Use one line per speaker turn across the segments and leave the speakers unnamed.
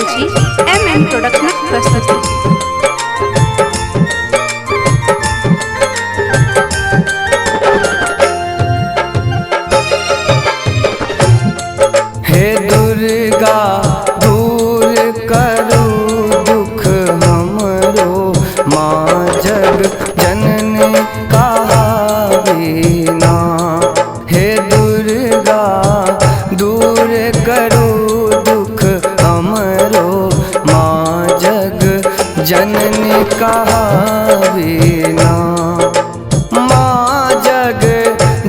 यांची MM production प्रस्तुती।
हे दुर्गा दूर करो दुख हमरो, माँ जग जननी कहावीना। हे दुर्गा दूर करो दुख हमरो, माँ जग जननी कहावीना। माँ जग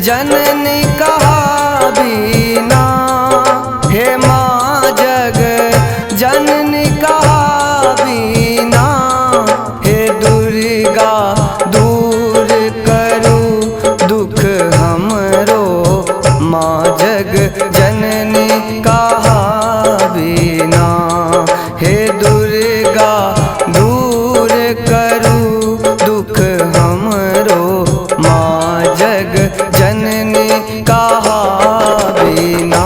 जननी कहावीना, हे माँ जग जननी कहावीना। हे दुर्गा दूर करो दुख हमरो, माँ जग जननी कहावीना। हे दुर्गा दूर करो दुख हमरो, माँ जग जननी कहावीना।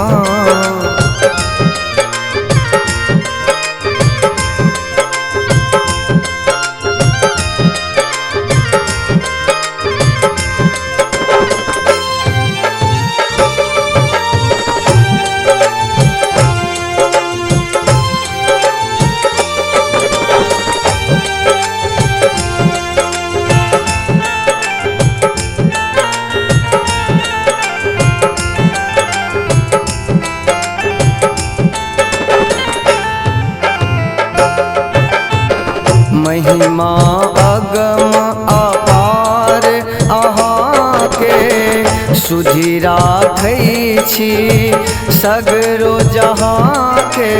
महिमा अगम अपार अहाँ के, सुधि राखै छी सगरो जहाँ के।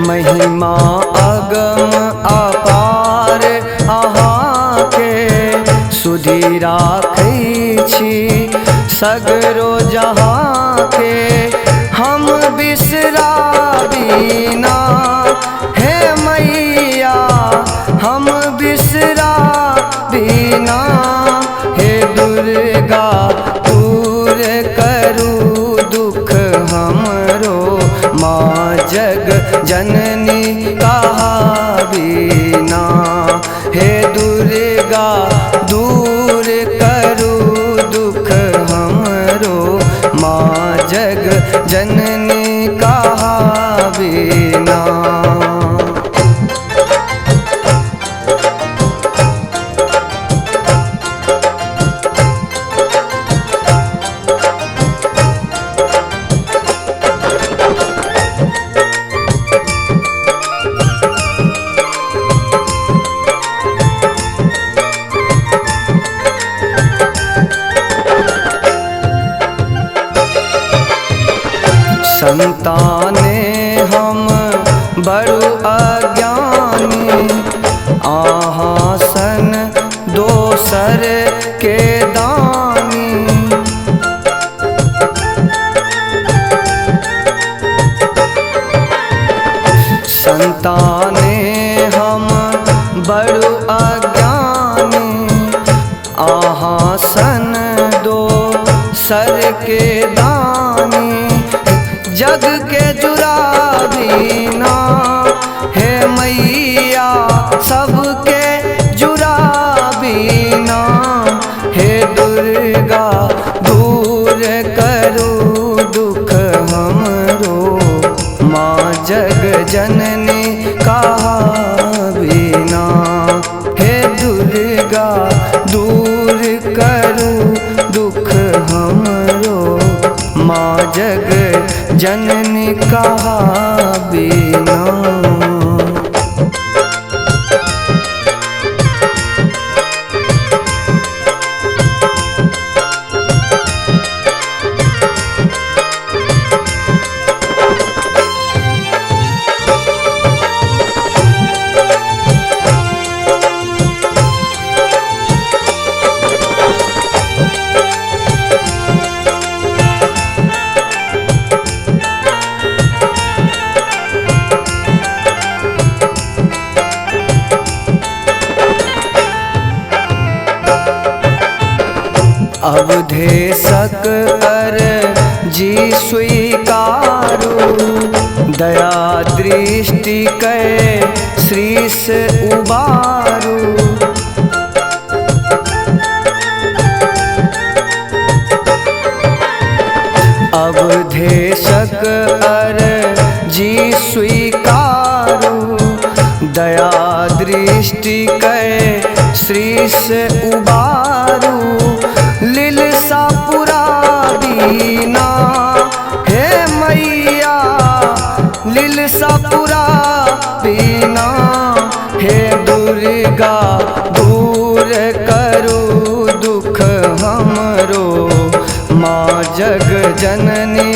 महिमा अगम अपार अहाँ के, सुधि राखै छी सगरो जहाँ के। हम बिसराबीना हे मैया, हम बिसराबीना। हे दुर्गा दूर करू दुख हमरो, माँ जग जननी कहावीना। हे दुर्गा दूर करू दुख हमरो, माँ जग जननी कहावीना। संताने हम बड़ु अज्ञानी, आहाँ सन दोसर के दानी। संताने हम बड़ु अज्ञानी, आहाँ सन दोसर के दानी। जग के जुराबीना हे मैया, सबके जुराबीना। हे दुर्गा दूर करो दुख हमरो, माँ जग जननी कहावीना। हे दुर्गा दूर करो दुख हमरो, माँ जग जननी कहावीना। अवधेशक अर्जी स्वीकारू, दया दृष्टि कै श्रीस उबारू। अवधेशक अर्जी स्वीकारू, दया दृष्टि कै श्रीस उबारू। लीलसा पुरा बीना हे मैया, लीलसा पुरा बीना हे दुर्गा, दूर करू दुख हमरो। माँ जग जननी